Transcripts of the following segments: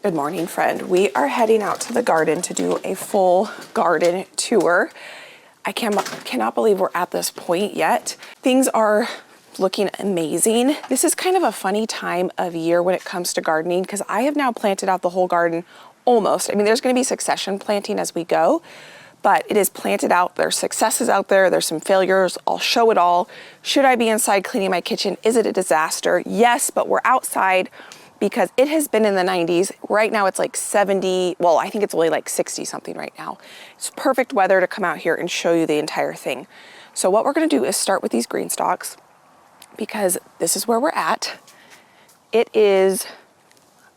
Good morning, friend. We are heading out to the garden to do a full garden tour. I cannot believe we're at this point yet. Things are looking amazing. This is kind of a funny time of year when it comes to gardening because I have now planted out the whole garden almost. I mean, there's going to be succession planting as we go, but it is planted out. There's successes out there. There's some failures. I'll show it all. Should I be inside cleaning my kitchen? Is it a disaster? Yes, but we're outside because it has been in the 90s. Right now it's like 70, well, I think it's only like 60 something right now. It's perfect weather to come out here and show you the entire thing. So what we're gonna do is start with these green stalks because this is where we're at. It is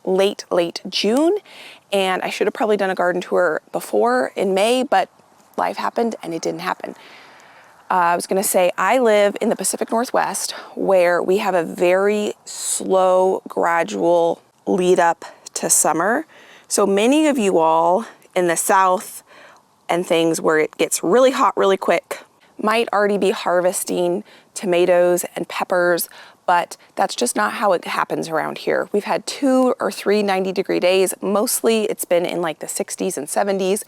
late June, and I should have probably done a garden tour before in May, but life happened and it didn't happen. I was gonna say, I live in the Pacific Northwest where we have a very slow, gradual lead up to summer. So many of you all in the South and things where it gets really hot really quick might already be harvesting tomatoes and peppers, but that's just not how it happens around here. We've had 2 or 3 90-degree days. Mostly it's been in like the 60s and 70s.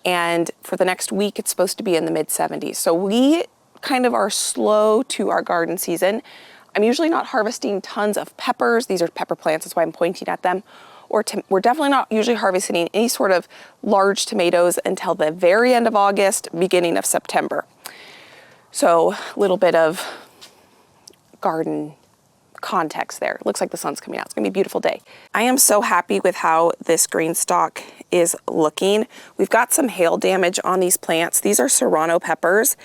And for the next week, it's supposed to be in the mid 70s. So we kind of are slow to our garden season. I'm usually not harvesting tons of peppers. These are pepper plants, that's why I'm pointing at them. We're definitely not usually harvesting any sort of large tomatoes until the very end of August, beginning of September. So a little bit of garden context there. It looks like the sun's coming out. It's gonna be a beautiful day. I am so happy with how this green stalk is looking. We've got some hail damage on these plants. These are serrano peppers,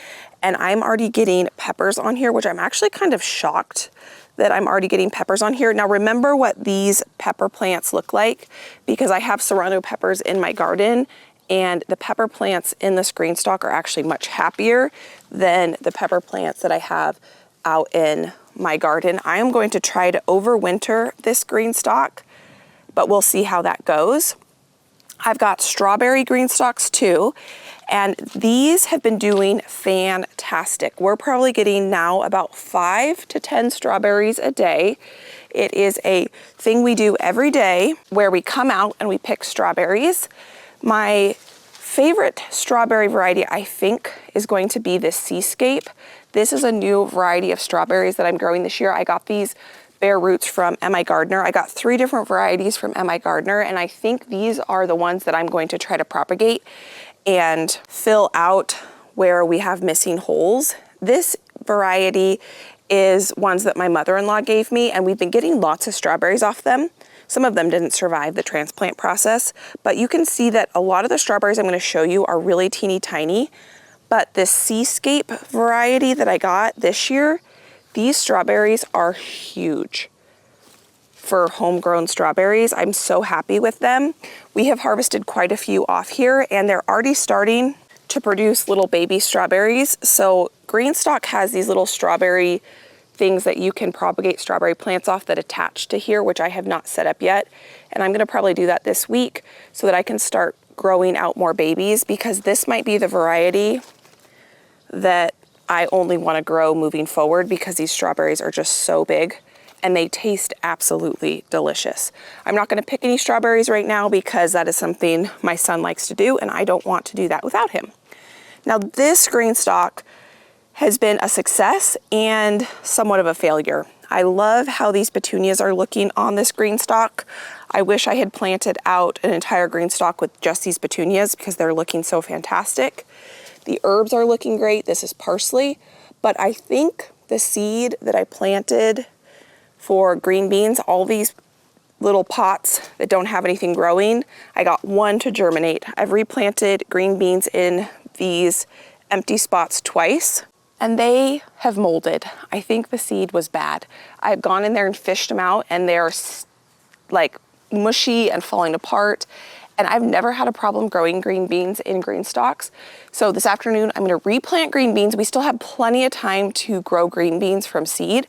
and I'm already getting peppers on here, which I'm actually kind of shocked that I'm already getting peppers on here. Now remember what these pepper plants look like, because I have serrano peppers in my garden, and the pepper plants in this green stalk are actually much happier than the pepper plants that I have out in my garden. I am going to try to overwinter this green stalk, but we'll see how that goes. I've got strawberry green stalks too, and these have been doing fantastic. We're probably getting now about 5 to 10 strawberries a day. It is a thing we do every day where we come out and we pick strawberries. My favorite strawberry variety, I think, is going to be this Seascape. This is a new variety of strawberries that I'm growing this year. I got these bare roots from M.I. Gardner. I got 3 different varieties from M.I. Gardner, and I think these are the ones that I'm going to try to propagate and fill out where we have missing holes. This variety is ones that my mother-in-law gave me, and we've been getting lots of strawberries off them. Some of them didn't survive the transplant process, but you can see that a lot of the strawberries I'm going to show you are really teeny tiny. But this Seascape variety that I got this year, these strawberries are huge for homegrown strawberries. I'm so happy with them. We have harvested quite a few off here, and they're already starting to produce little baby strawberries. So Greenstock has these little strawberry things that you can propagate strawberry plants off that attach to here, which I have not set up yet. And I'm gonna probably do that this week so that I can start growing out more babies, because this might be the variety that I only want to grow moving forward, because these strawberries are just so big and they taste absolutely delicious. I'm not going to pick any strawberries right now because that is something my son likes to do, and I don't want to do that without him. Now this green stalk has been a success and somewhat of a failure. I love how these petunias are looking on this green stalk. I wish I had planted out an entire green stalk with just these petunias because they're looking so fantastic. The herbs are looking great. This is parsley, but I think the seed that I planted for green beans, all these little pots that don't have anything growing, I got 1 to germinate. I've replanted green beans in these empty spots twice, and they have molded. I think the seed was bad. I've gone in there and fished them out, and they're like mushy and falling apart. And I've never had a problem growing green beans in green stalks. So this afternoon, I'm gonna replant green beans. We still have plenty of time to grow green beans from seed,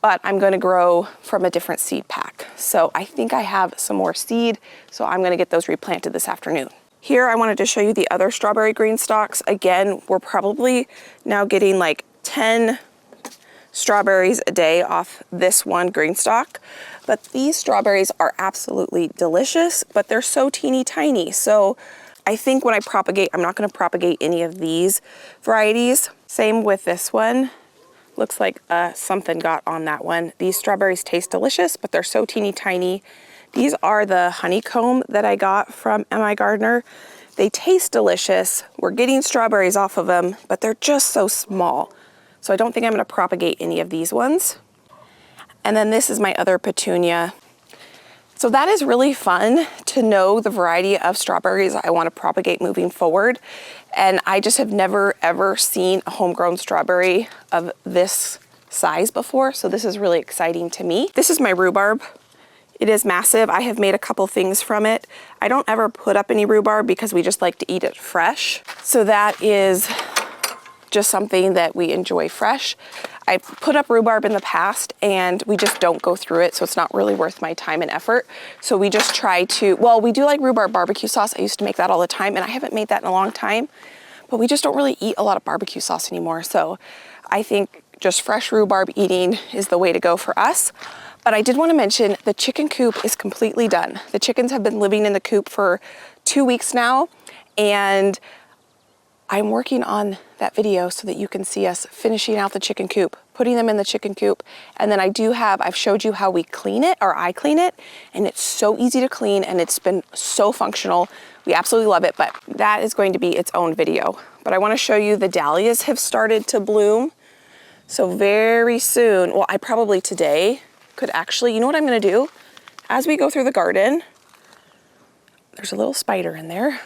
but I'm gonna grow from a different seed pack. So I think I have some more seed, so I'm gonna get those replanted this afternoon. Here, I wanted to show you the other strawberry green stalks. Again, we're probably now getting like 10 strawberries a day off this one green stalk. But these strawberries are absolutely delicious, but they're so teeny tiny. So I think when I propagate, I'm not gonna propagate any of these varieties. Same with this one. Looks like something got on that one. These strawberries taste delicious, but they're so teeny tiny. These are the honeycomb that I got from MI Gardener. They taste delicious. We're getting strawberries off of them, but they're just so small. So I don't think I'm gonna propagate any of these ones. And then this is my other petunia. So that is really fun to know the variety of strawberries I want to propagate moving forward. And I just have never ever seen a homegrown strawberry of this size before. So this is really exciting to me. This is my rhubarb. It is massive. I have made a couple things from it. I don't ever put up any rhubarb because we just like to eat it fresh. So that is just something that we enjoy fresh. I've put up rhubarb in the past and we just don't go through it, so it's not really worth my time and effort. So we just try to, well, we do like rhubarb barbecue sauce. I used to make that all the time and I haven't made that in a long time, but we just don't really eat a lot of barbecue sauce anymore. So I think just fresh rhubarb eating is the way to go for us. But I did want to mention the chicken coop is completely done. The chickens have been living in the coop for 2 weeks now, and I'm working on that video so that you can see us finishing out the chicken coop, putting them in the chicken coop. And then I've showed you how we clean it, or I clean it, and it's so easy to clean and it's been so functional. We absolutely love it, but that is going to be its own video. But I want to show you the dahlias have started to bloom. So very soon, well, I probably today could actually, you know what I'm going to do? As we go through the garden, there's a little spider in there.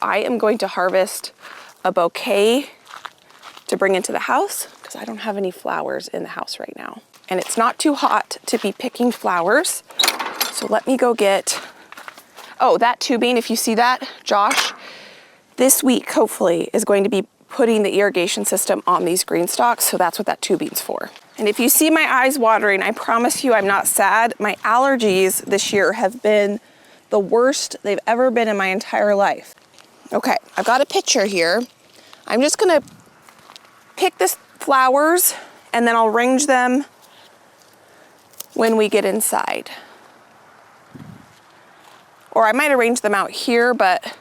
I am going to harvest a bouquet to bring into the house because I don't have any flowers in the house right now. And it's not too hot to be picking flowers. So let me go get, oh, that tubing, if you see that, Josh, this week hopefully is going to be putting the irrigation system on these green stalks. So that's what that tubing's for. And if you see my eyes watering, I promise you I'm not sad. My allergies this year have been the worst they've ever been in my entire life. Okay, I've got a picture here. I'm just gonna pick the flowers and then I'll arrange them when we get inside. Or I might arrange them out here, but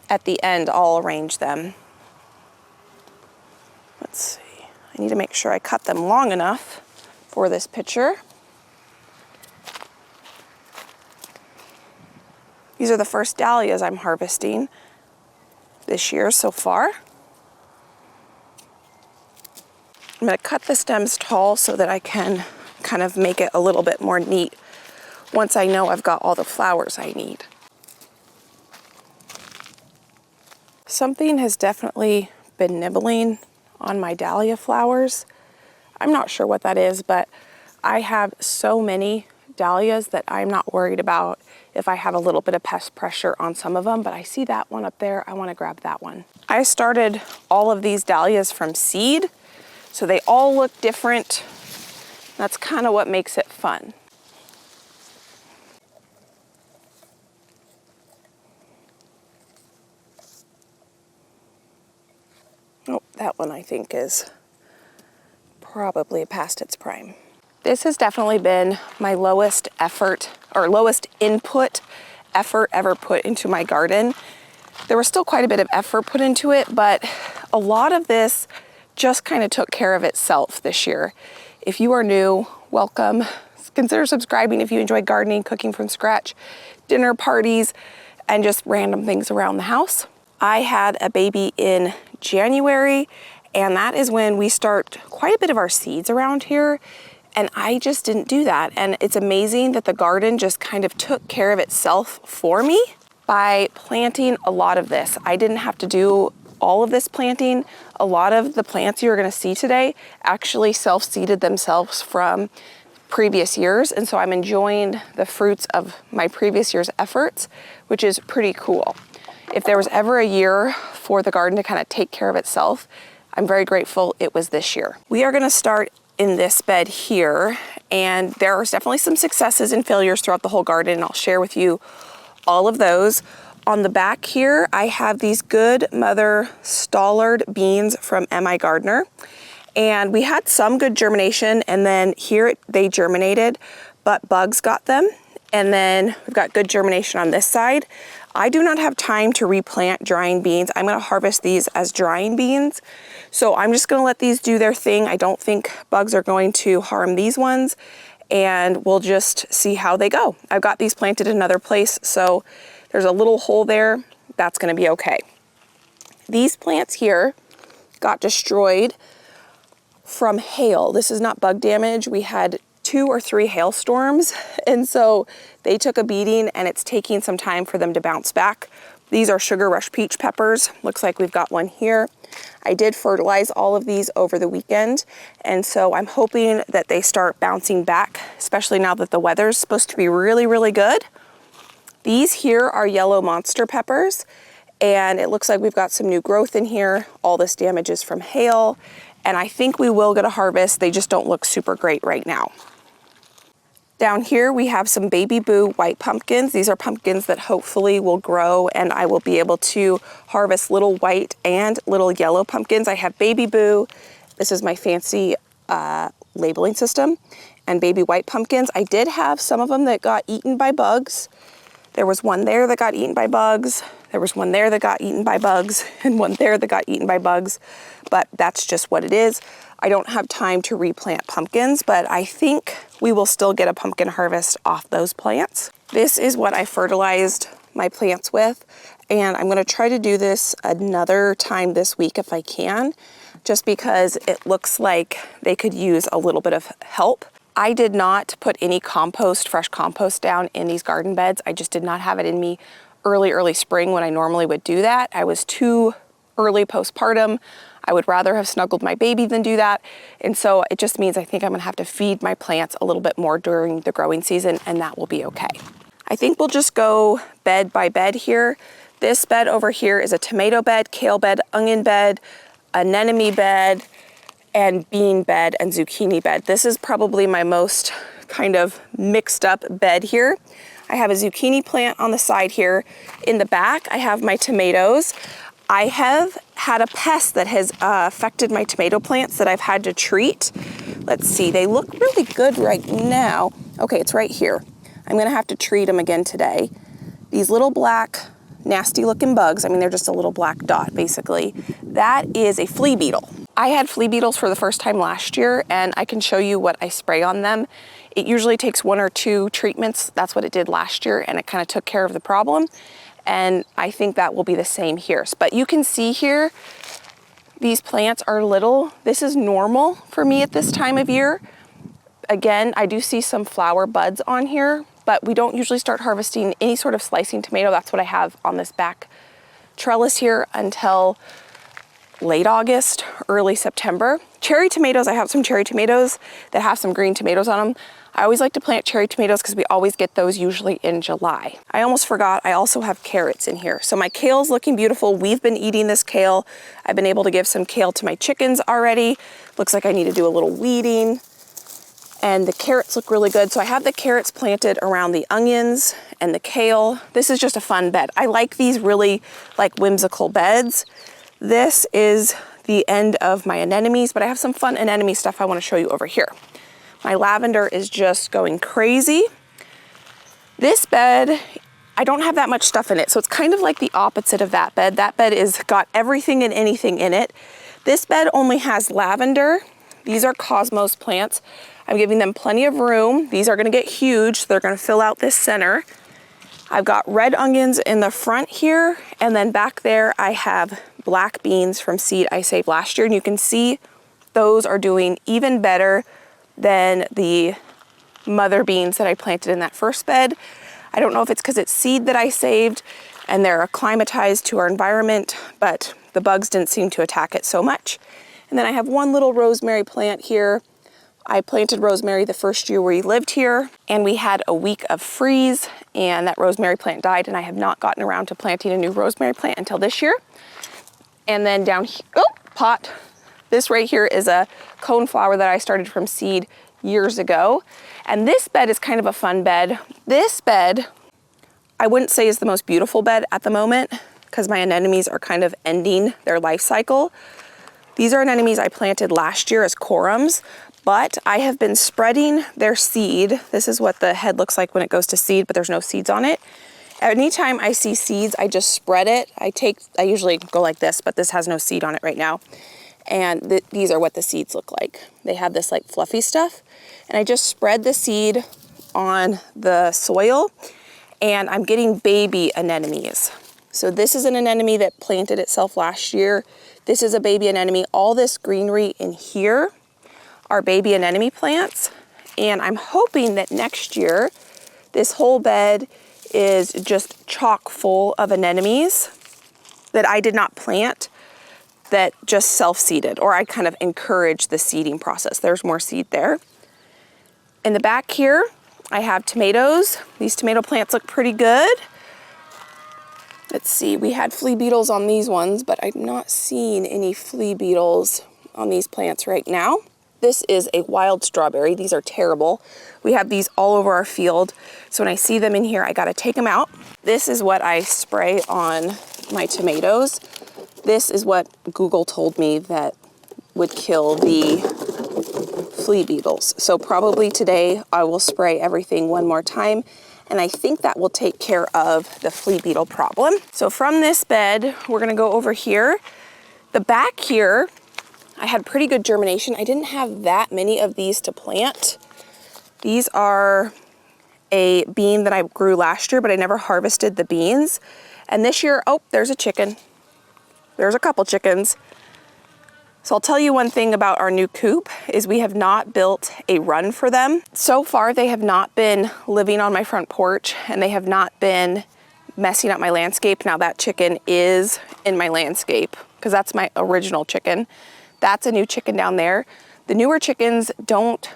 at the end I'll arrange them. Let's see, I need to make sure I cut them long enough for this picture. These are the first dahlias I'm harvesting this year so far. I'm going to cut the stems tall so that I can kind of make it a little bit more neat once I know I've got all the flowers I need. Something has definitely been nibbling on my dahlia flowers. I'm not sure what that is, but I have so many dahlias that I'm not worried about if I have a little bit of pest pressure on some of them, but I see that one up there. I want to grab that one. I started all of these dahlias from seed, so they all look different. That's kind of what makes it fun. Oh, that one I think is probably past its prime. This has definitely been my lowest effort or lowest input effort ever put into my garden. There was still quite a bit of effort put into it, but a lot of this just kind of took care of itself this year. If you are new, welcome. Consider subscribing if you enjoy gardening, cooking from scratch, dinner parties, and just random things around the house. I had a baby in January, and that is when we start quite a bit of our seeds around here. And I just didn't do that. And it's amazing that the garden just kind of took care of itself for me by planting a lot of this. I didn't have to do all of this planting. A lot of the plants you're gonna see today actually self-seeded themselves from previous years. And so I'm enjoying the fruits of my previous year's efforts, which is pretty cool. If there was ever a year for the garden to kind of take care of itself, I'm very grateful it was this year. We are gonna start in this bed here, and there are definitely some successes and failures throughout the whole garden, and I'll share with you all of those. On the back here, I have these Good Mother Stallard beans from MI Gardener, And we had some good germination, and then here they germinated, but bugs got them. And then we've got good germination on this side. I do not have time to replant drying beans. I'm gonna harvest these as drying beans. So I'm just gonna let these do their thing. I don't think bugs are going to harm these ones, and we'll just see how they go. I've got these planted in another place, so there's a little hole there. That's gonna be okay. These plants here got destroyed from hail. This is not bug damage. We had 2 or 3 hailstorms, and so they took a beating, and it's taking some time for them to bounce back. These are sugar rush peach peppers. Looks like we've got one here. I did fertilize all of these over the weekend, and so I'm hoping that they start bouncing back, especially now that the weather's supposed to be really, really good. These here are yellow monster peppers, and it looks like we've got some new growth in here. All this damage is from hail, and I think we will get a harvest. They just don't look super great right now. Down here we have some Baby Boo white pumpkins. These are pumpkins that hopefully will grow, and I will be able to harvest little white and little yellow pumpkins. I have Baby Boo. This is my fancy labeling system, and baby white pumpkins. I did have some of them that got eaten by bugs. There was one there that got eaten by bugs. There was one there that got eaten by bugs, and one there that got eaten by bugs, but that's just what it is. I don't have time to replant pumpkins, but I think we will still get a pumpkin harvest off those plants. This is what I fertilized my plants with, and I'm gonna try to do this another time this week if I can, just because it looks like they could use a little bit of help. I did not put any compost, fresh compost down in these garden beds. I just did not have it in me early spring when I normally would do that. I was too early postpartum. I would rather have snuggled my baby than do that. And so it just means I think I'm gonna have to feed my plants a little bit more during the growing season, and that will be okay. I think we'll just go bed by bed here. This bed over here is a tomato bed, kale bed, onion bed, anemone bed, and bean bed and zucchini bed. This is probably my most kind of mixed up bed here. I have a zucchini plant on the side here. In the back, I have my tomatoes. I have had a pest that has affected my tomato plants that I've had to treat. Let's see, they look really good right now. Okay, it's right here. I'm gonna have to treat them again today. These little black, nasty looking bugs, I mean, they're just a little black dot, basically. That is a flea beetle. I had flea beetles for the first time last year, and I can show you what I spray on them. It usually takes 1 or 2 treatments. That's what it did last year, and it kind of took care of the problem. And I think that will be the same here. But you can see here, these plants are little. This is normal for me at this time of year. Again, I do see some flower buds on here, but we don't usually start harvesting any sort of slicing tomato. That's what I have on this back trellis here until late August, early September. Cherry tomatoes, I have some cherry tomatoes that have some green tomatoes on them. I always like to plant cherry tomatoes because we always get those usually in July. I almost forgot, I also have carrots in here. So my kale's looking beautiful. We've been eating this kale. I've been able to give some kale to my chickens already. Looks like I need to do a little weeding. And the carrots look really good. So I have the carrots planted around the onions and the kale. This is just a fun bed. I like these really like whimsical beds. This is the end of my anemones, but I have some fun anemone stuff I want to show you over here. My lavender is just going crazy. This bed, I don't have that much stuff in it, so it's kind of like the opposite of that bed. That bed is got everything and anything in it. This bed only has lavender. These are cosmos plants. I'm giving them plenty of room. These are gonna get huge, so they're gonna fill out this center. I've got red onions in the front here, and then back there I have black beans from seed I saved last year, and you can see those are doing even better than the mother beans that I planted in that first bed. I don't know if it's because it's seed that I saved and they're acclimatized to our environment, but the bugs didn't seem to attack it so much. And then I have one little rosemary plant here. I planted rosemary the first year we lived here, and we had a week of freeze, and that rosemary plant died, and I have not gotten around to planting a new rosemary plant until this year. And then down here, pot. This right here is a coneflower that I started from seed years ago. And this bed is kind of a fun bed. This bed, I wouldn't say is the most beautiful bed at the moment because my anemones are kind of ending their life cycle. These are anemones I planted last year as corums, but I have been spreading their seed. This is what the head looks like when it goes to seed, but there's no seeds on it. Anytime I see seeds, I just spread it. I usually go like this, but this has no seed on it right now. And these are what the seeds look like. They have this like fluffy stuff. And I just spread the seed on the soil, and I'm getting baby anemones. So this is an anemone that planted itself last year. This is a baby anemone. All this greenery in here are baby anemone plants. And I'm hoping that next year, this whole bed is just chock full of anemones that I did not plant, that just self-seeded, or I kind of encourage the seeding process. There's more seed there. In the back here, I have tomatoes. These tomato plants look pretty good. Let's see, we had flea beetles on these ones, but I'm not seeing any flea beetles on these plants right now. This is a wild strawberry. These are terrible. We have these all over our field. So when I see them in here, I gotta take them out. This is what I spray on my tomatoes. This is what Google told me that would kill the flea beetles. So probably today I will spray everything one more time, and I think that will take care of the flea beetle problem. So from this bed, we're gonna go over here. The back here, I had pretty good germination. I didn't have that many of these to plant. These are a bean that I grew last year, but I never harvested the beans. And this year, oh, there's a chicken. There's a couple chickens. So I'll tell you one thing about our new coop is we have not built a run for them. So far, they have not been living on my front porch, and they have not been messing up my landscape. Now that chicken is in my landscape because that's my original chicken. That's a new chicken down there. The newer chickens don't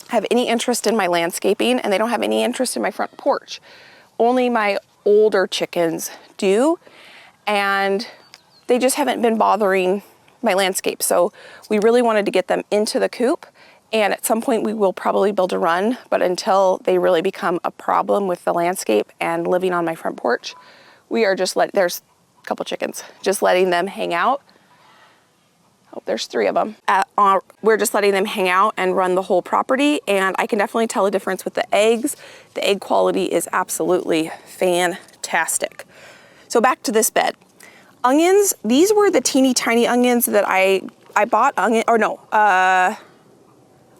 have any interest in my landscaping, and they don't have any interest in my front porch. Only my older chickens do, and they just haven't been bothering my landscape. So we really wanted to get them into the coop, and at some point we will probably build a run, but until they really become a problem with the landscape and living on my front porch, we are just there's a couple chickens, just letting them hang out. Oh, there's 3 of them. We're just letting them hang out and run the whole property, and I can definitely tell a difference with the eggs. The egg quality is absolutely fantastic. So back to this bed. Onions, these were the teeny tiny onions that I bought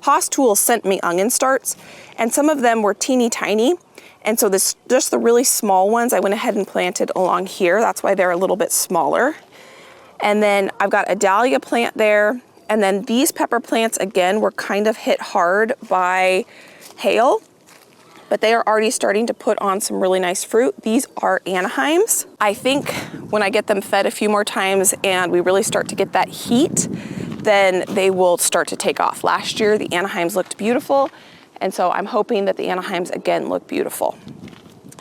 Haas Tools sent me onion starts, and some of them were teeny tiny. And so just the really small ones, I went ahead and planted along here. That's why they're a little bit smaller. And then I've got a dahlia plant there. And then these pepper plants, again, were kind of hit hard by hail, but they are already starting to put on some really nice fruit. These are Anaheims. I think when I get them fed a few more times and we really start to get that heat, then they will start to take off. Last year, the Anaheims looked beautiful, and so I'm hoping that the Anaheims again look beautiful.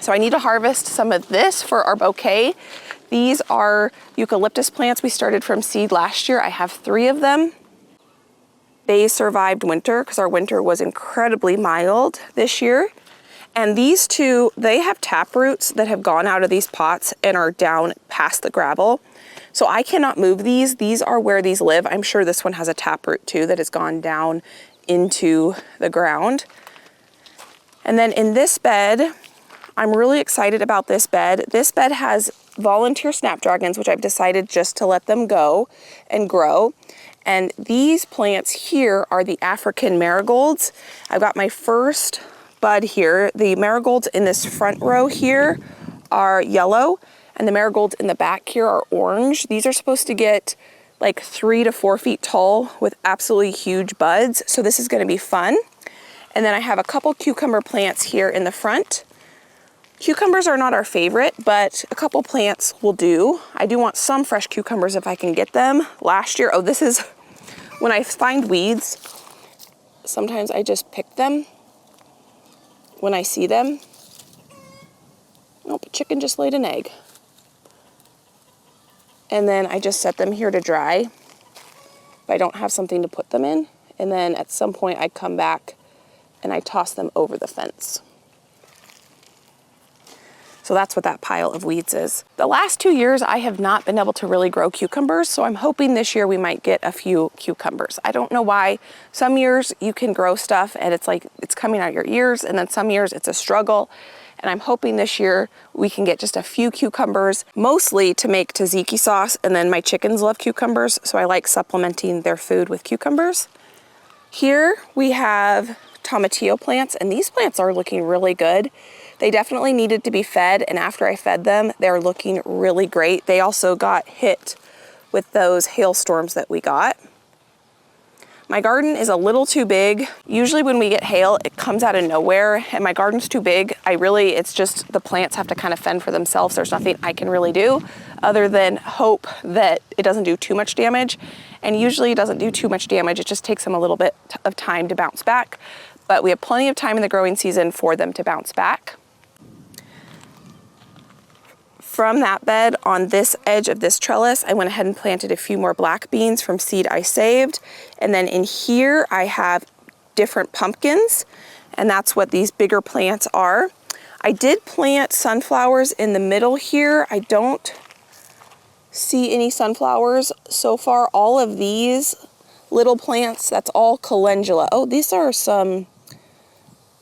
So I need to harvest some of this for our bouquet. These are eucalyptus plants we started from seed last year. I have 3 of them. They survived winter because our winter was incredibly mild this year. And these 2, they have tap roots that have gone out of these pots and are down past the gravel. So I cannot move these. These are where these live. I'm sure this one has a tap root too that has gone down into the ground. And then in this bed, I'm really excited about this bed. This bed has volunteer Snapdragons, which I've decided just to let them go and grow. And these plants here are the African marigolds. I've got my first bud here. The marigolds in this front row here are yellow, and the marigolds in the back here are orange. These are supposed to get like 3 to 4 feet tall with absolutely huge buds. So this is going to be fun. And then I have a couple cucumber plants here in the front. Cucumbers are not our favorite, but a couple plants will do. I do want some fresh cucumbers if I can get them. Last year, this is when I find weeds, sometimes I just pick them when I see them. Nope, a chicken just laid an egg. And then I just set them here to dry if I don't have something to put them in. And then at some point I come back and I toss them over the fence. So that's what that pile of weeds is. The last 2 years, I have not been able to really grow cucumbers, so I'm hoping this year we might get a few cucumbers. I don't know why. Some years you can grow stuff and it's like it's coming out your ears, and then some years it's a struggle. And I'm hoping this year we can get just a few cucumbers, mostly to make tzatziki sauce, and then my chickens love cucumbers, so I like supplementing their food with cucumbers. Here we have tomatillo plants, and these plants are looking really good. They definitely needed to be fed, and after I fed them, they're looking really great. They also got hit with those hailstorms that we got. My garden is a little too big. Usually when we get hail, it comes out of nowhere, and my garden's too big. It's just the plants have to kind of fend for themselves. There's nothing I can really do other than hope that it doesn't do too much damage. And usually it doesn't do too much damage. It just takes them a little bit of time to bounce back. But we have plenty of time in the growing season for them to bounce back. From that bed on this edge of this trellis, I went ahead and planted a few more black beans from seed I saved. And then in here, I have different pumpkins, and that's what these bigger plants are. I did plant sunflowers in the middle here. I don't see any sunflowers so far. All of these little plants, that's all calendula. Oh, these are some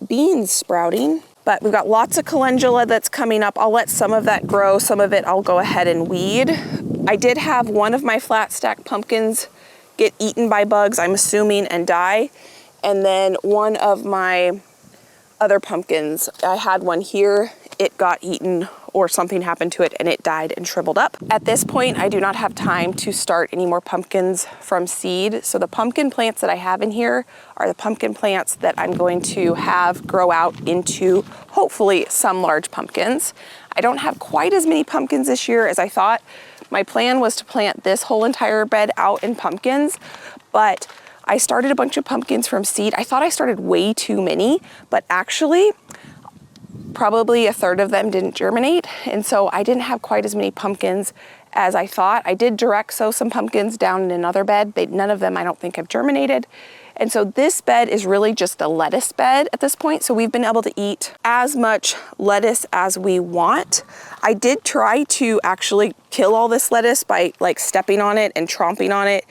beans sprouting. But we've got lots of calendula that's coming up. I'll let some of that grow. Some of it I'll go ahead and weed. I did have one of my flat stack pumpkins get eaten by bugs, I'm assuming, and die. And then one of my other pumpkins, I had one here, it got eaten or something happened to it and it died and shriveled up. At this point, I do not have time to start any more pumpkins from seed. So the pumpkin plants that I have in here are the pumpkin plants that I'm going to have grow out into hopefully some large pumpkins. I don't have quite as many pumpkins this year as I thought. My plan was to plant this whole entire bed out in pumpkins, but I started a bunch of pumpkins from seed. I thought I started way too many, but actually probably a third of them didn't germinate. And so I didn't have quite as many pumpkins as I thought. I did direct sow some pumpkins down in another bed. None of them I don't think have germinated. And so this bed is really just a lettuce bed at this point. So we've been able to eat as much lettuce as we want. I did try to actually kill all this lettuce by like stepping on it and tromping on it,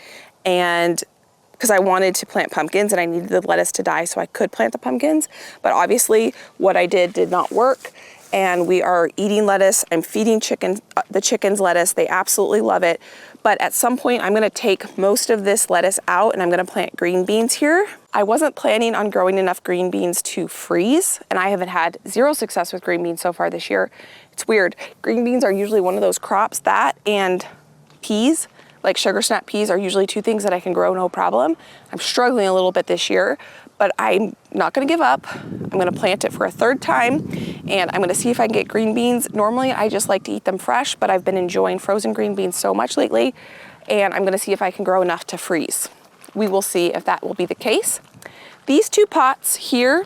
and because I wanted to plant pumpkins and I needed the lettuce to die so I could plant the pumpkins. But obviously what I did not work, and we are eating lettuce. I'm feeding the chickens lettuce. They absolutely love it. But at some point I'm gonna take most of this lettuce out and I'm gonna plant green beans here. I wasn't planning on growing enough green beans to freeze, and I haven't had zero success with green beans so far this year. It's weird. Green beans are usually one of those crops, that and peas, like sugar snap peas, are usually two things that I can grow no problem. I'm struggling a little bit this year, but I'm not gonna give up. I'm gonna plant it for a third time, and I'm gonna see if I can get green beans. Normally I just like to eat them fresh, but I've been enjoying frozen green beans so much lately, and I'm gonna see if I can grow enough to freeze. We will see if that will be the case. These two pots here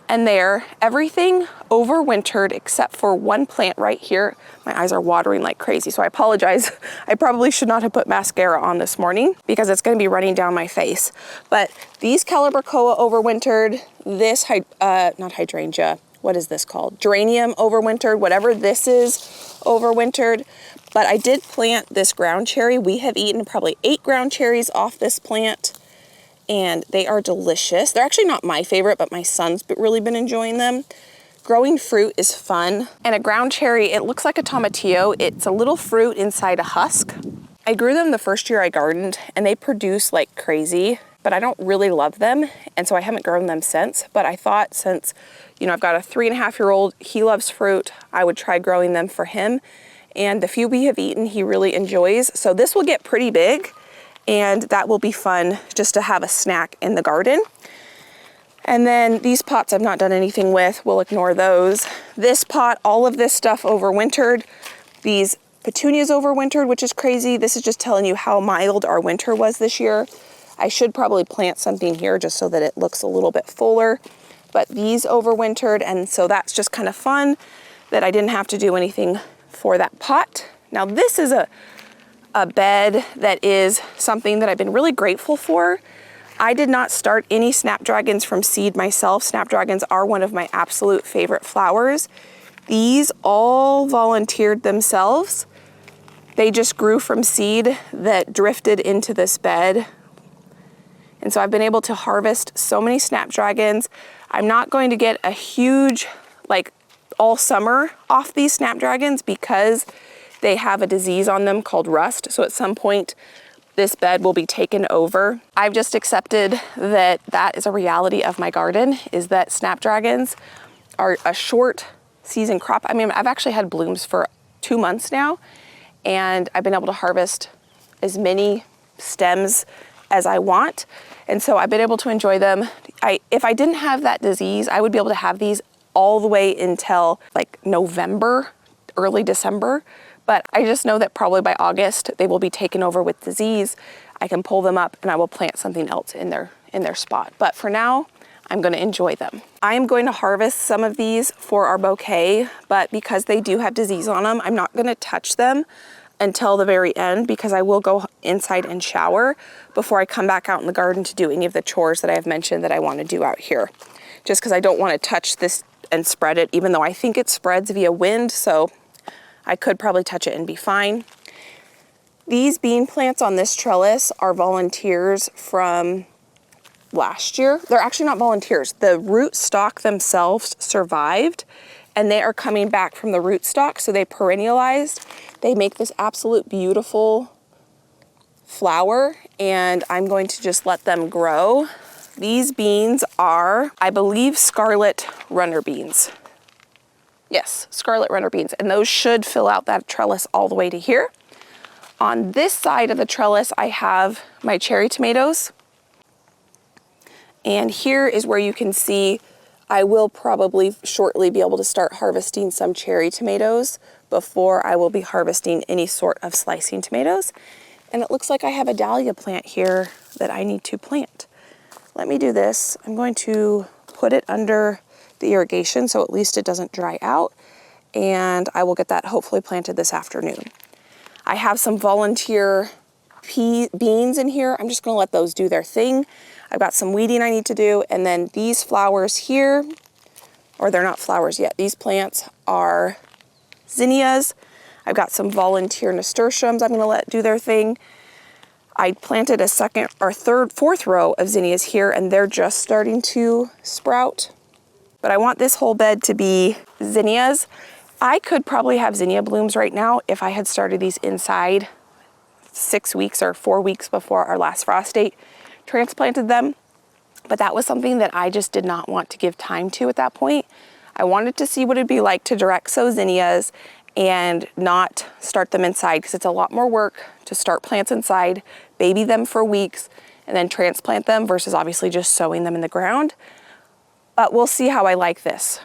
and there, everything overwintered except for one plant right here. My eyes are watering like crazy, so I apologize. I probably should not have put mascara on this morning because it's gonna be running down my face. But these Calibrachoa overwintered, this, not hydrangea, what is this called? Geranium overwintered, whatever this is overwintered. But I did plant this ground cherry. We have eaten probably 8 ground cherries off this plant, and they are delicious. They're actually not my favorite, but my son's really been enjoying them. Growing fruit is fun. And a ground cherry, it looks like a tomatillo. It's a little fruit inside a husk. I grew them the first year I gardened, and they produce like crazy, but I don't really love them, and so I haven't grown them since. But I thought, since, you know, I've got a 3.5-year-old, he loves fruit, I would try growing them for him. And the few we have eaten, he really enjoys. So this will get pretty big, and that will be fun just to have a snack in the garden. And then these pots I've not done anything with, we'll ignore those. This pot, all of this stuff overwintered. These petunias overwintered, which is crazy. This is just telling you how mild our winter was this year. I should probably plant something here just so that it looks a little bit fuller. But these overwintered, and so that's just kind of fun that I didn't have to do anything for that pot. Now this is a bed that is something that I've been really grateful for. I did not start any Snapdragons from seed myself. Snapdragons are one of my absolute favorite flowers. These all volunteered themselves. They just grew from seed that drifted into this bed. And so I've been able to harvest so many Snapdragons. I'm not going to get a huge, like all summer off these Snapdragons because they have a disease on them called rust. So at some point, this bed will be taken over. I've just accepted that that is a reality of my garden, is that Snapdragons are a short season crop. I mean, I've actually had blooms for 2 months now, and I've been able to harvest as many stems as I want. And so I've been able to enjoy them. If I didn't have that disease, I would be able to have these all the way until like November, early December. But I just know that probably by August, they will be taken over with disease. I can pull them up and I will plant something else in their spot. But for now, I'm gonna enjoy them. I am going to harvest some of these for our bouquet, but because they do have disease on them, I'm not gonna touch them until the very end because I will go inside and shower before I come back out in the garden to do any of the chores that I have mentioned that I wanna do out here. Just because I don't wanna touch this and spread it, even though I think it spreads via wind, so I could probably touch it and be fine. These bean plants on this trellis are volunteers from last year. They're actually not volunteers. The root stock themselves survived and they are coming back from the root stock. So they perennialized. They make this absolute beautiful flower and I'm going to just let them grow. These beans are, I believe, scarlet runner beans. Yes, scarlet runner beans. And those should fill out that trellis all the way to here. On this side of the trellis, I have my cherry tomatoes. And here is where you can see I will probably shortly be able to start harvesting some cherry tomatoes before I will be harvesting any sort of slicing tomatoes. And it looks like I have a dahlia plant here that I need to plant. Let me do this. I'm going to put it under the irrigation so at least it doesn't dry out. And I will get that hopefully planted this afternoon. I have some volunteer beans in here. I'm just gonna let those do their thing. I've got some weeding I need to do. And then these flowers here, or they're not flowers yet. These plants are zinnias. I've got some volunteer nasturtiums I'm gonna let do their thing. I planted a second or fourth row of zinnias here and they're just starting to sprout. But I want this whole bed to be zinnias. I could probably have zinnia blooms right now if I had started these inside 6 weeks or 4 weeks before our last frost date, transplanted them. But that was something that I just did not want to give time to at that point. I wanted to see what it'd be like to direct sow zinnias and not start them inside because it's a lot more work to start plants inside, baby them for weeks, and then transplant them versus obviously just sowing them in the ground. But we'll see how I like this.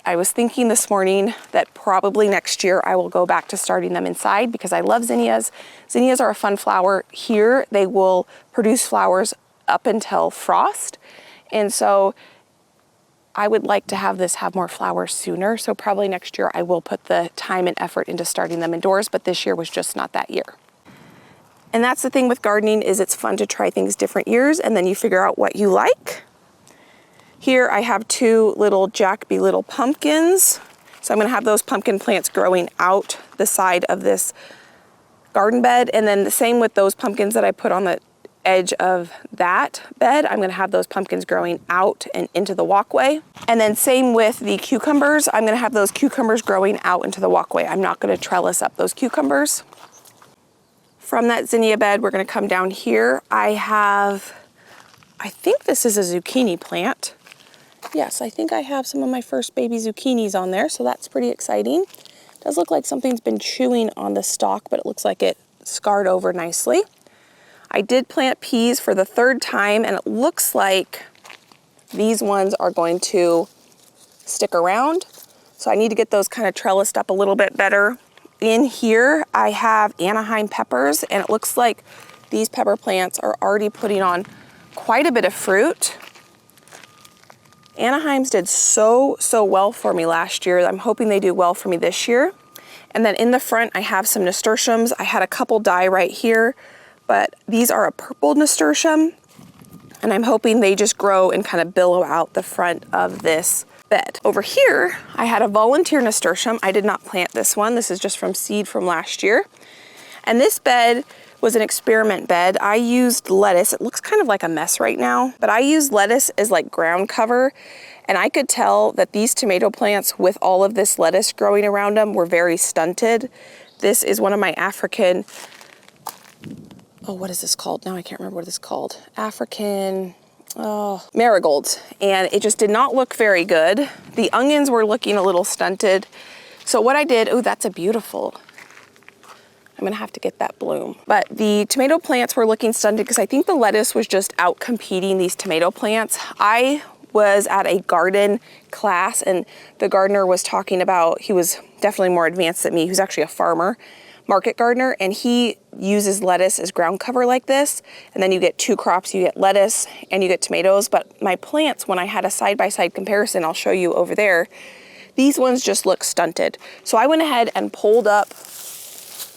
I was thinking this morning that probably next year I will go back to starting them inside because I love zinnias. Zinnias are a fun flower. Here they will produce flowers up until frost. And so I would like to have this have more flowers sooner. So probably next year I will put the time and effort into starting them indoors, but this year was just not that year. And that's the thing with gardening is it's fun to try things different years and then you figure out what you like. Here I have 2 little Jacoby little pumpkins. So I'm gonna have those pumpkin plants growing out the side of this garden bed. And then the same with those pumpkins that I put on the edge of that bed. I'm gonna have those pumpkins growing out and into the walkway. And then same with the cucumbers. I'm gonna have those cucumbers growing out into the walkway. I'm not gonna trellis up those cucumbers. From that zinnia bed, we're gonna come down here. I think this is a zucchini plant. Yes, I think I have some of my first baby zucchinis on there, so that's pretty exciting. It does look like something's been chewing on the stalk, but it looks like it scarred over nicely. I did plant peas for the 3rd time, and it looks like these ones are going to stick around. So I need to get those kind of trellised up a little bit better. In here, I have Anaheim peppers, and it looks like these pepper plants are already putting on quite a bit of fruit. Anaheims did so well for me last year. I'm hoping they do well for me this year. And then in the front, I have some nasturtiums. I had a couple die right here, but these are a purple nasturtium. And I'm hoping they just grow and kind of billow out the front of this bed. Over here, I had a volunteer nasturtium. I did not plant this one. This is just from seed from last year. And this bed was an experiment bed. I used lettuce. It looks kind of like a mess right now, but I used lettuce as like ground cover. And I could tell that these tomato plants with all of this lettuce growing around them were very stunted. This is one of my African, oh, what is this called? Now I can't remember what this is called. African, marigolds. And it just did not look very good. The onions were looking a little stunted. So what I did, oh, that's a beautiful, I'm gonna have to get that bloom. But the tomato plants were looking stunted because I think the lettuce was just out competing these tomato plants. I was at a garden class and the gardener was talking about, he was definitely more advanced than me. He was actually a farmer, market gardener, and he uses lettuce as ground cover like this. And then you get two crops, you get lettuce and you get tomatoes. But my plants, when I had a side-by-side comparison, I'll show you over there, these ones just look stunted. So I went ahead and pulled up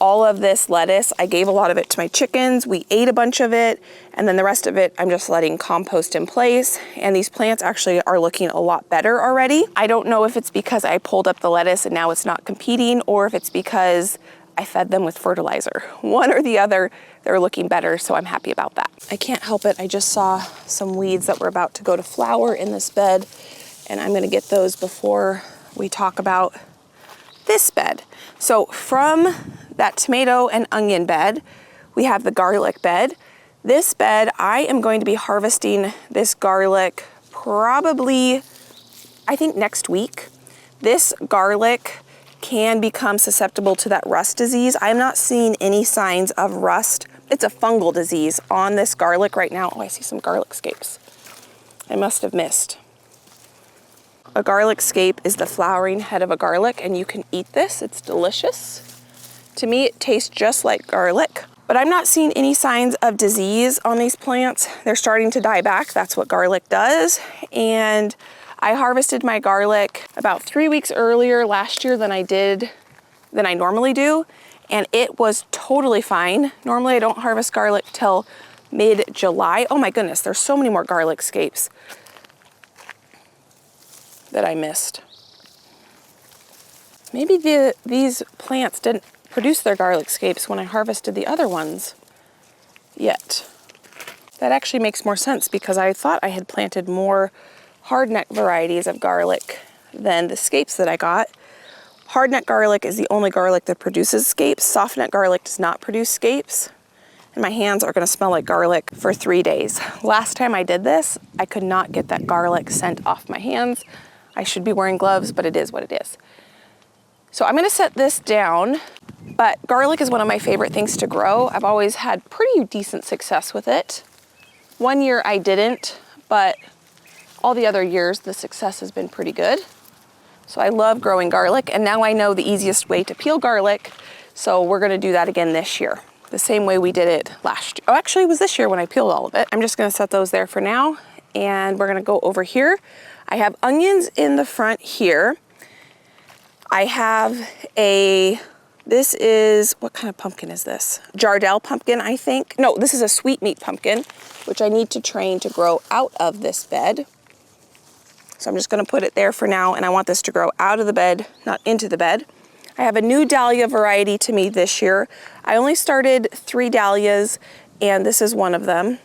all of this lettuce. I gave a lot of it to my chickens. We ate a bunch of it. And then the rest of it, I'm just letting compost in place. And these plants actually are looking a lot better already. I don't know if it's because I pulled up the lettuce and now it's not competing, or if it's because I fed them with fertilizer. One or the other, they're looking better, so I'm happy about that. I can't help it. I just saw some weeds that were about to go to flower in this bed, and I'm gonna get those before we talk about this bed. So from that tomato and onion bed, we have the garlic bed. This bed, I am going to be harvesting this garlic probably, I think next week. This garlic can become susceptible to that rust disease. I'm not seeing any signs of rust. It's a fungal disease on this garlic right now. Oh, I see some garlic scapes. I must have missed. A garlic scape is the flowering head of a garlic, and you can eat this. It's delicious. To me, it tastes just like garlic, but I'm not seeing any signs of disease on these plants. They're starting to die back. That's what garlic does. And I harvested my garlic about 3 weeks earlier last year than I normally do, and it was totally fine. Normally I don't harvest garlic till mid-July. Oh my goodness, there's so many more garlic scapes that I missed. Maybe these plants didn't produce their garlic scapes when I harvested the other ones yet. That actually makes more sense because I thought I had planted more hardneck varieties of garlic than the scapes that I got. Hardneck garlic is the only garlic that produces scapes. Softneck garlic does not produce scapes. And my hands are gonna smell like garlic for 3 days. Last time I did this, I could not get that garlic scent off my hands. I should be wearing gloves, but it is what it is. So I'm gonna set this down, but garlic is one of my favorite things to grow. I've always had pretty decent success with it. One year I didn't, but all the other years the success has been pretty good. So I love growing garlic, and now I know the easiest way to peel garlic, so we're gonna do that again this year, the same way we did it last year. Oh, actually it was this year when I peeled all of it. I'm just gonna set those there for now, and we're gonna go over here. I have onions in the front here. I have this is, what kind of pumpkin is this? Jardel pumpkin, I think. No, this is a sweetmeat pumpkin, which I need to train to grow out of this bed. So I'm just gonna put it there for now, and I want this to grow out of the bed, not into the bed. I have a new dahlia variety to me this year. I only started 3 dahlias, and this is one of them.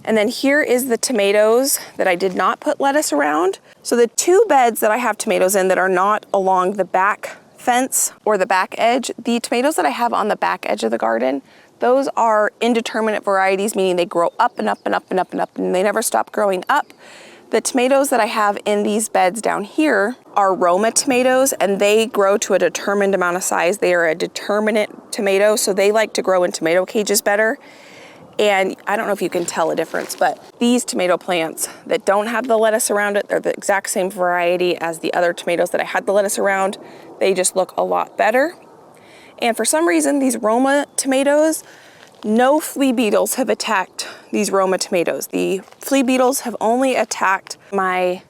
And then here is the tomatoes that I did not put lettuce around. So the 2 beds that I have tomatoes in that are not along the back fence or the back edge, the tomatoes that I have on the back edge of the garden, those are indeterminate varieties, meaning they grow up and up and up and up and up, and they never stop growing up. The tomatoes that I have in these beds down here are Roma tomatoes, and they grow to a determined amount of size. They are a determinate tomato, so they like to grow in tomato cages better. And I don't know if you can tell a difference, but these tomato plants that don't have the lettuce around it, they're the exact same variety as the other tomatoes that I had the lettuce around. They just look a lot better. And for some reason, these Roma tomatoes, no flea beetles have attacked these Roma tomatoes. The flea beetles have only attacked my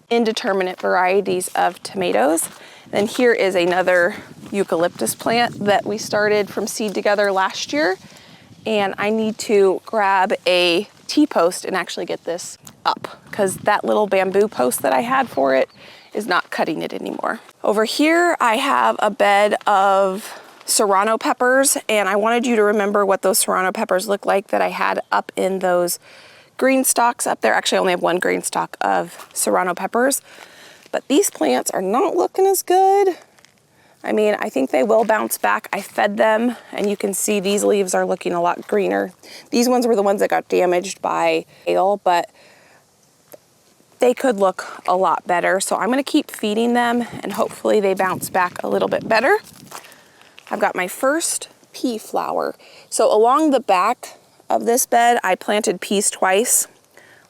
indeterminate varieties of tomatoes. And here is another eucalyptus plant that we started from seed together last year. And I need to grab a T-post and actually get this up, because that little bamboo post that I had for it is not cutting it anymore. Over here, I have a bed of serrano peppers, and I wanted you to remember what those serrano peppers look like that I had up in those green stalks up there. Actually, I only have one green stalk of serrano peppers, but these plants are not looking as good. I mean, I think they will bounce back. I fed them, and you can see these leaves are looking a lot greener. These ones were the ones that got damaged by hail, but they could look a lot better. So I'm gonna keep feeding them, and hopefully they bounce back a little bit better. I've got my first pea flower. So along the back of this bed, I planted peas twice.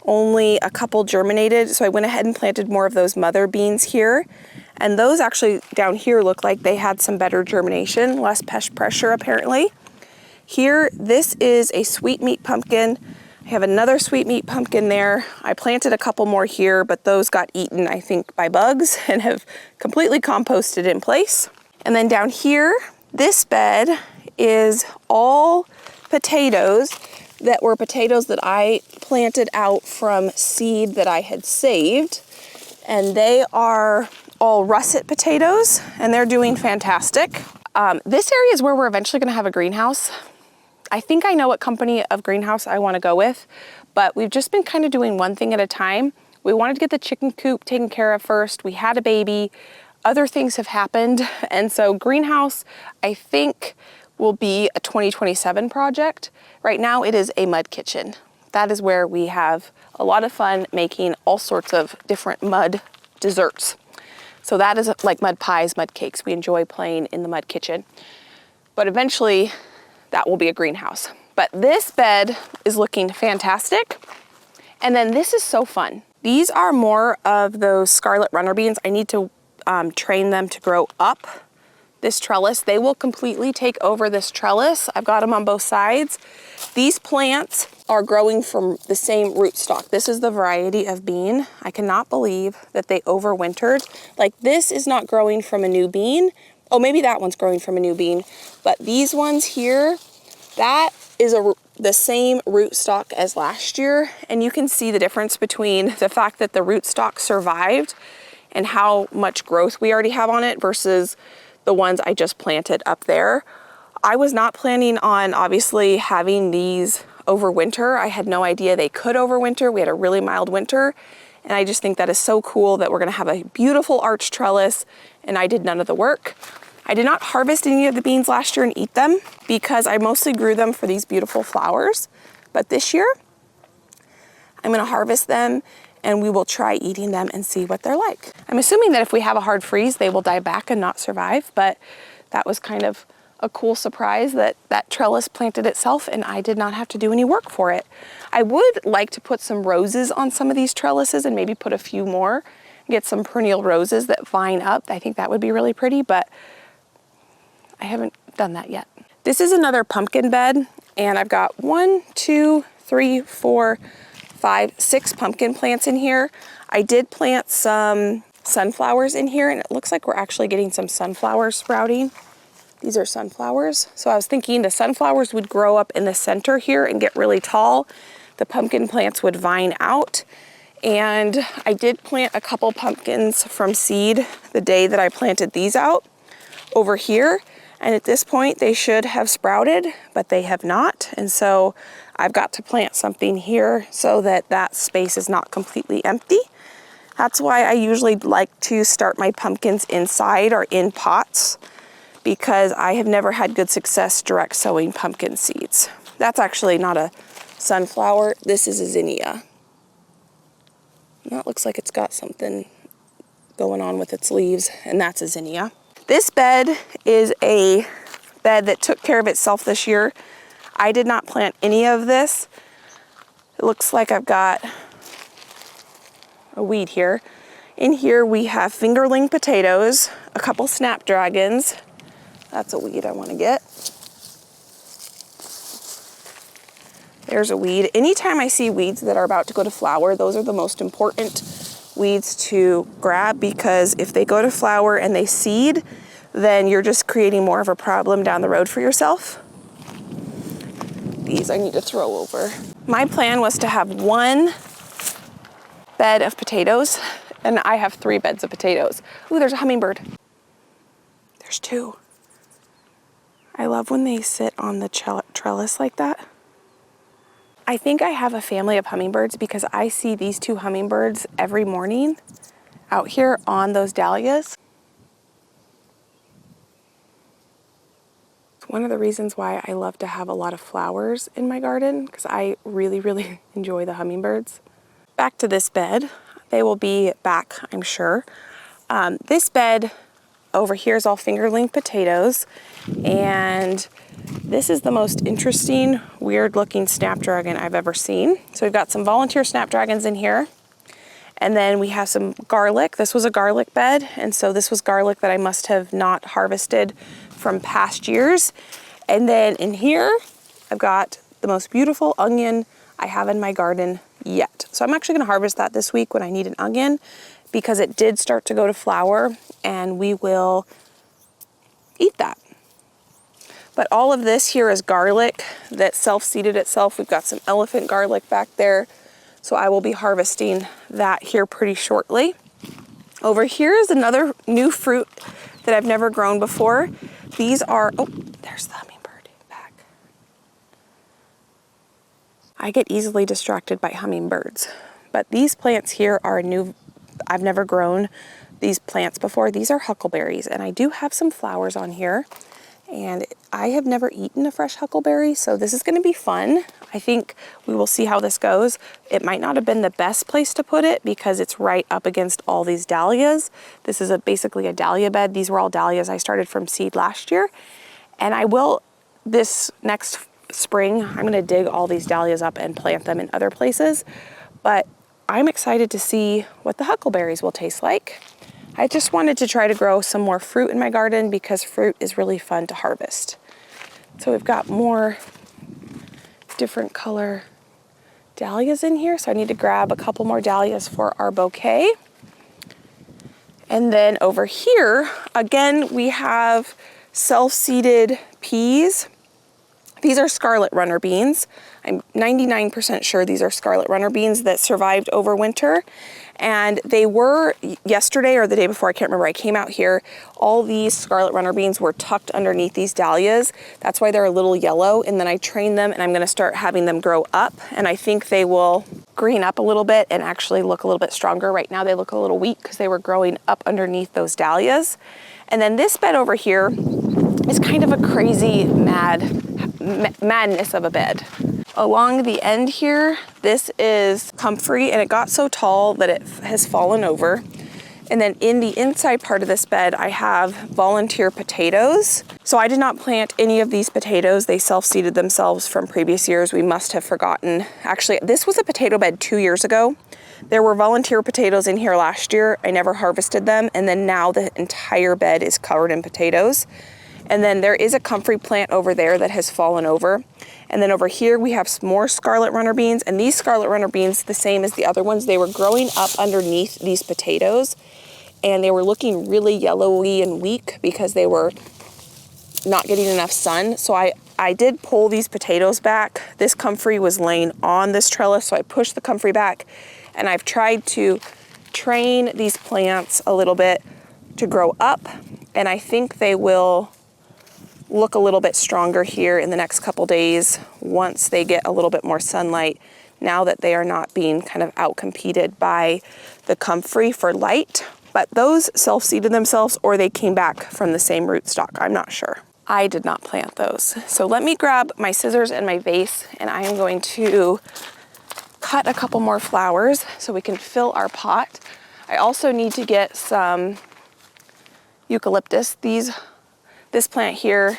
Only a couple germinated, so I went ahead and planted more of those mother beans here. And those actually down here look like they had some better germination, less pest pressure apparently. Here, this is a sweet meat pumpkin. I have another sweet meat pumpkin there. I planted a couple more here, but those got eaten, I think, by bugs and have completely composted in place. And then down here, this bed is all potatoes that were potatoes that I planted out from seed that I had saved. And they are all russet potatoes, and they're doing fantastic. This area is where we're eventually gonna have a greenhouse. I think I know what company of greenhouse I wanna go with, but we've just been kind of doing one thing at a time. We wanted to get the chicken coop taken care of first. We had a baby. Other things have happened, and so greenhouse, I think, will be a 2027 project. Right now, it is a mud kitchen. That is where we have a lot of fun making all sorts of different mud desserts. So that is like mud pies, mud cakes. We enjoy playing in the mud kitchen. But eventually, that will be a greenhouse. But this bed is looking fantastic. And then this is so fun. These are more of those scarlet runner beans. I need to train them to grow up this trellis. They will completely take over this trellis. I've got them on both sides. These plants are growing from the same rootstock. This is the variety of bean. I cannot believe that they overwintered. Like, this is not growing from a new bean. Oh, maybe that one's growing from a new bean. But these ones here, that is the same rootstock as last year. And you can see the difference between the fact that the rootstock survived and how much growth we already have on it versus the ones I just planted up there. I was not planning on obviously having these overwinter. I had no idea they could overwinter. We had a really mild winter. And I just think that is so cool that we're gonna have a beautiful arch trellis, and I did none of the work. I did not harvest any of the beans last year and eat them because I mostly grew them for these beautiful flowers. But this year, I'm gonna harvest them and we will try eating them and see what they're like. I'm assuming that if we have a hard freeze, they will die back and not survive, but that was kind of a cool surprise that that trellis planted itself and I did not have to do any work for it. I would like to put some roses on some of these trellises and maybe put a few more, get some perennial roses that vine up. I think that would be really pretty, but I haven't done that yet. This is another pumpkin bed, and I've got 1, 2, 3, 4, 5, 6 pumpkin plants in here. I did plant some sunflowers in here, and it looks like we're actually getting some sunflowers sprouting. These are sunflowers. So I was thinking the sunflowers would grow up in the center here and get really tall. The pumpkin plants would vine out. And I did plant a couple pumpkins from seed the day that I planted these out over here. And at this point, they should have sprouted, but they have not. And so I've got to plant something here so that that space is not completely empty. That's why I usually like to start my pumpkins inside or in pots, because I have never had good success direct sowing pumpkin seeds. That's actually not a sunflower. This is a zinnia. That looks like it's got something going on with its leaves, and that's a zinnia. This bed is a bed that took care of itself this year. I did not plant any of this. It looks like I've got a weed here. In here we have fingerling potatoes, a couple Snapdragons. That's a weed I want to get. There's a weed. Anytime I see weeds that are about to go to flower, those are the most important weeds to grab, because if they go to flower and they seed, then you're just creating more of a problem down the road for yourself. These I need to throw over. My plan was to have one bed of potatoes And I have 3 beds of potatoes. Ooh, there's a hummingbird. There's 2. I love when they sit on the trellis like that. I think I have a family of hummingbirds because I see these 2 hummingbirds every morning out here on those dahlias. It's one of the reasons why I love to have a lot of flowers in my garden, because I really, really enjoy the hummingbirds. Back to this bed. They will be back, I'm sure. This bed over here is all fingerling potatoes, and this is the most interesting, weird looking snapdragon I've ever seen. So we've got some volunteer snapdragons in here, and then we have some garlic. This was a garlic bed, and so this was garlic that I must have not harvested from past years. And then in here, I've got the most beautiful onion I have in my garden yet. So I'm actually gonna harvest that this week when I need an onion, because it did start to go to flower, and we will eat that. But all of this here is garlic that self-seeded itself. We've got some elephant garlic back there, so I will be harvesting that here pretty shortly. Over here is another new fruit that I've never grown before. These are, oh, there's the hummingbird back. I get easily distracted by hummingbirds, but these plants here are new. I've never grown these plants before. These are huckleberries, and I do have some flowers on here, and I have never eaten a fresh huckleberry, so this is going to be fun. I think we will see how this goes. It might not have been the best place to put it because it's right up against all these dahlias. This is basically a dahlia bed. These were all dahlias I started from seed last year, and I will, this next spring, I'm going to dig all these dahlias up and plant them in other places, but I'm excited to see what the huckleberries will taste like. I just wanted to try to grow some more fruit in my garden because fruit is really fun to harvest. So we've got more different color dahlias in here. So I need to grab a couple more dahlias for our bouquet. And then over here, again, we have self-seeded peas. These are scarlet runner beans. I'm 99% sure these are scarlet runner beans that survived over winter. And they were yesterday or the day before, I can't remember, I came out here, all these scarlet runner beans were tucked underneath these dahlias. That's why they're a little yellow. And then I trained them, and I'm gonna start having them grow up. And I think they will green up a little bit and actually look a little bit stronger. Right now they look a little weak because they were growing up underneath those dahlias. And then this bed over here is kind of a crazy madness of a bed. Along the end here, this is comfrey, and it got so tall that it has fallen over. And then in the inside part of this bed, I have volunteer potatoes. So I did not plant any of these potatoes. They self-seeded themselves from previous years. We must have forgotten. Actually, this was a potato bed 2 years ago. There were volunteer potatoes in here last year. I never harvested them. And then now the entire bed is covered in potatoes. And then there is a comfrey plant over there that has fallen over. And then over here we have some more scarlet runner beans, and these scarlet runner beans, the same as the other ones, they were growing up underneath these potatoes, and they were looking really yellowy and weak because they were not getting enough sun. So I did pull these potatoes back. This comfrey was laying on this trellis, so I pushed the comfrey back, and I've tried to train these plants a little bit to grow up, and I think they will look a little bit stronger here in the next couple days once they get a little bit more sunlight, now that they are not being kind of outcompeted by the comfrey for light. But those self-seeded themselves, or they came back from the same rootstock, I'm not sure. I did not plant those. So let me grab my scissors and my vase, and I am going to cut a couple more flowers so we can fill our pot. I also need to get some eucalyptus. This plant here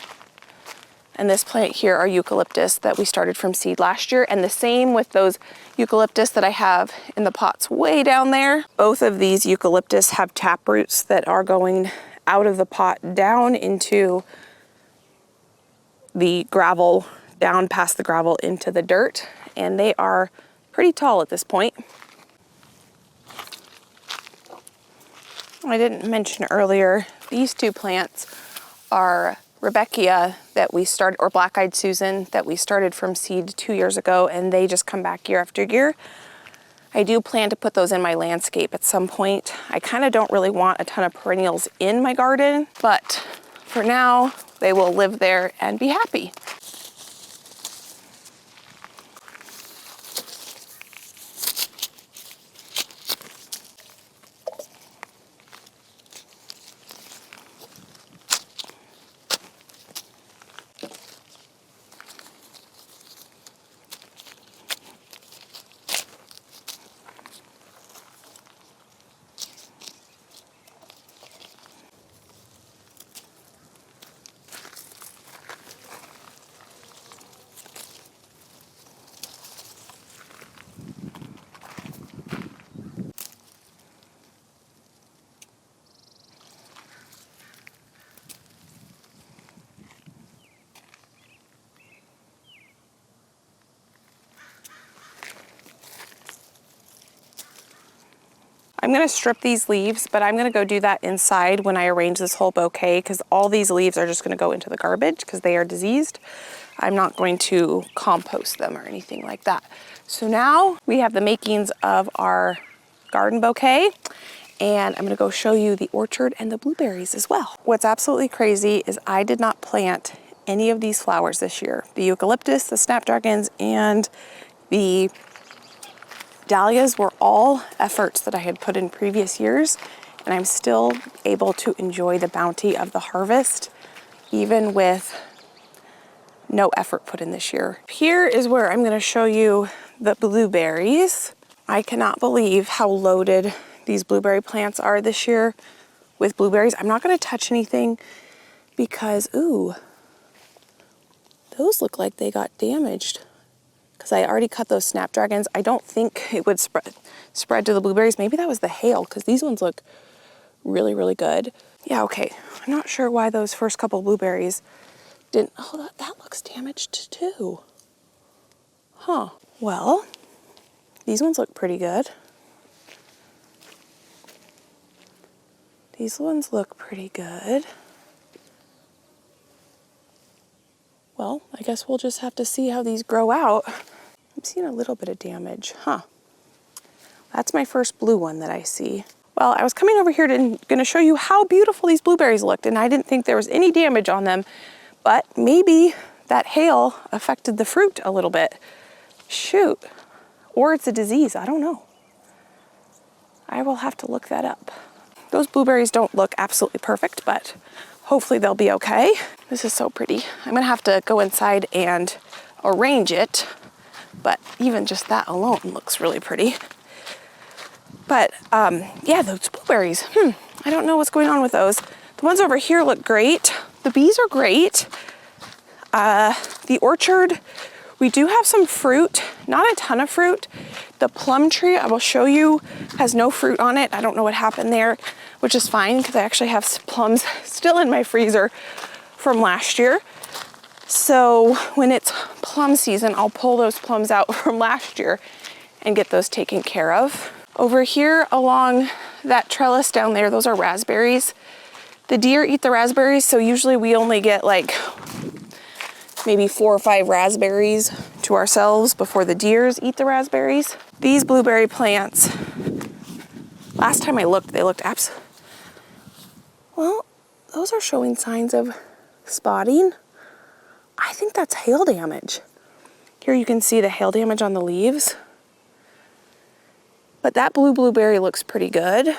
and this plant here are eucalyptus that we started from seed last year, and the same with those eucalyptus that I have in the pots way down there. Both of these eucalyptus have tap roots that are going out of the pot down into the gravel, down past the gravel into the dirt, and they are pretty tall at this point. I didn't mention earlier, these 2 plants are Rebecca that we started, or Black-Eyed Susan that we started from seed 2 years ago, and they just come back year after year. I do plan to put those in my landscape at some point. I kind of don't really want a ton of perennials in my garden, but for now, they will live there and be happy. I'm gonna strip these leaves, but I'm gonna go do that inside when I arrange this whole bouquet, because all these leaves are just gonna go into the garbage because they are diseased. I'm not going to compost them or anything like that. So now we have the makings of our garden bouquet, and I'm gonna go show you the orchard and the blueberries as well. What's absolutely crazy is I did not plant any of these flowers this year. The eucalyptus, the snapdragons, and the dahlias were all efforts that I had put in previous years, and I'm still able to enjoy the bounty of the harvest, even with no effort put in this year. Here is where I'm gonna show you the blueberries. I cannot believe how loaded these blueberry plants are this year with blueberries. I'm not gonna touch anything because, ooh, those look like they got damaged. Because I already cut those snapdragons. I don't think it would spread to the blueberries. Maybe that was the hail, because these ones look really, really good. Yeah, okay. I'm not sure why those first couple blueberries didn't. Oh, that looks damaged too. Huh. Well, these ones look pretty good. These ones look pretty good. Well, I guess we'll just have to see how these grow out. I'm seeing a little bit of damage, huh? That's my first blue one that I see. Well, I was coming over here gonna show you how beautiful these blueberries looked, and I didn't think there was any damage on them, but maybe that hail affected the fruit a little bit. Shoot, or it's a disease, I don't know. I will have to look that up. Those blueberries don't look absolutely perfect, but hopefully they'll be okay. This is so pretty. I'm gonna have to go inside and arrange it, but even just that alone looks really pretty. But yeah, those blueberries, I don't know what's going on with those. The ones over here look great. The bees are great. The orchard, we do have some fruit, not a ton of fruit. The plum tree, I will show you, has no fruit on it. I don't know what happened there, which is fine because I actually have plums still in my freezer from last year. So when it's plum season, I'll pull those plums out from last year and get those taken care of. Over here along that trellis down there, those are raspberries. The deer eat the raspberries, so usually we only get like maybe 4 or 5 raspberries to ourselves before the deers eat the raspberries. These blueberry plants, last time I looked, they looked well, those are showing signs of spotting. I think that's hail damage. Here you can see the hail damage on the leaves. But that blue blueberry looks pretty good.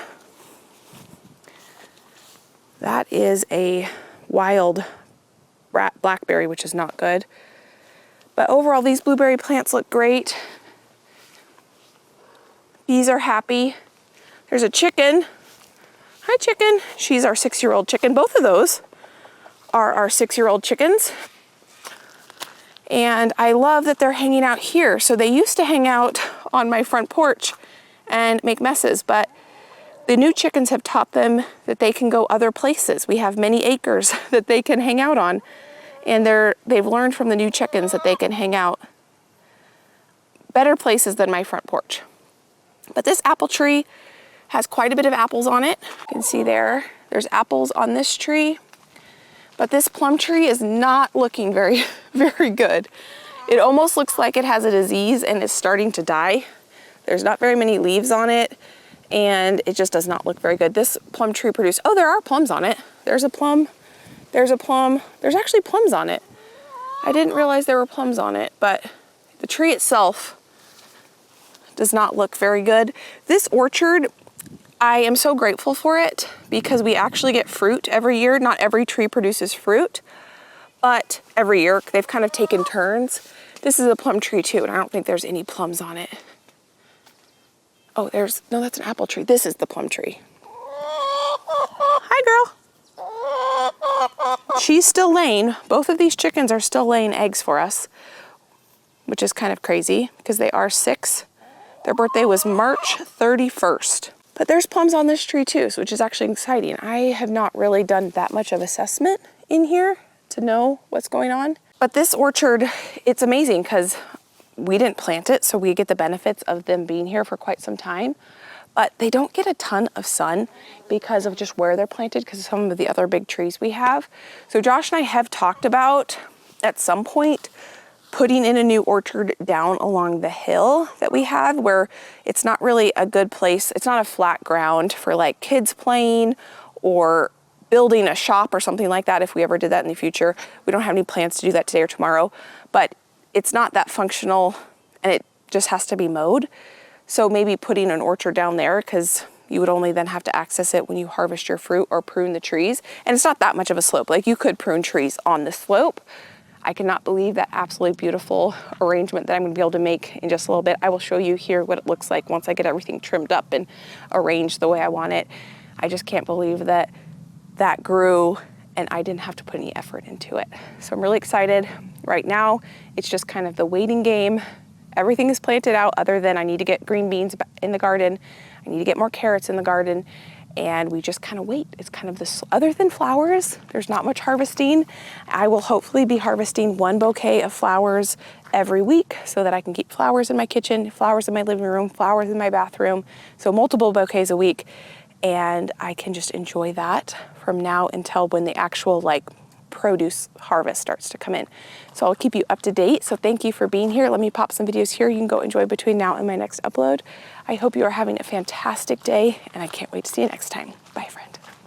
That is a wild blackberry, which is not good. But overall, these blueberry plants look great. Bees are happy. There's a chicken. Hi, chicken. She's our 6-year-old chicken. Both of those are our 6-year-old chickens. And I love that they're hanging out here. So they used to hang out on my front porch and make messes, but the new chickens have taught them that they can go other places. We have many acres that they can hang out on, and they've learned from the new chickens that they can hang out better places than my front porch. But this apple tree has quite a bit of apples on it. You can see there's apples on this tree, but this plum tree is not looking very, very good. It almost looks like it has a disease and is starting to die. There's not very many leaves on it, and it just does not look very good. This plum tree produced, oh, there are plums on it. There's a plum, there's a plum. There's actually plums on it. I didn't realize there were plums on it, but the tree itself does not look very good. This orchard, I am so grateful for it because we actually get fruit every year. Not every tree produces fruit, but every year they've kind of taken turns. This is a plum tree too, and I don't think there's any plums on it. Oh, no, that's an apple tree. This is the plum tree. Hi, girl. She's still laying. Both of these chickens are still laying eggs for us, which is kind of crazy because they are 6. Their birthday was March 31st. But there's plums on this tree too, which is actually exciting. I have not really done that much of assessment in here to know what's going on. But this orchard, it's amazing because we didn't plant it, so we get the benefits of them being here for quite some time. But they don't get a ton of sun because of just where they're planted, because of some of the other big trees we have. So Josh and I have talked about at some point putting in a new orchard down along the hill that we have, where it's not really a good place. It's not a flat ground for like kids playing or building a shop or something like that if we ever did that in the future. We don't have any plans to do that today or tomorrow, but it's not that functional and it just has to be mowed. So maybe putting an orchard down there, because you would only then have to access it when you harvest your fruit or prune the trees. And it's not that much of a slope. Like you could prune trees on the slope. I cannot believe that absolutely beautiful arrangement that I'm gonna be able to make in just a little bit. I will show you here what it looks like once I get everything trimmed up and arranged the way I want it. I just can't believe that that grew and I didn't have to put any effort into it. So I'm really excited. Right now, it's just kind of the waiting game. Everything is planted out other than I need to get green beans in the garden. I need to get more carrots in the garden. And we just kind of wait. It's kind of this, other than flowers, there's not much harvesting. I will hopefully be harvesting 1 bouquet of flowers every week so that I can keep flowers in my kitchen, flowers in my living room, flowers in my bathroom. So multiple bouquets a week. And I can just enjoy that from now until when the actual like produce harvest starts to come in. So I'll keep you up to date. So thank you for being here. Let me pop some videos here you can go enjoy between now and my next upload. I hope you are having a fantastic day and I can't wait to see you next time. Bye.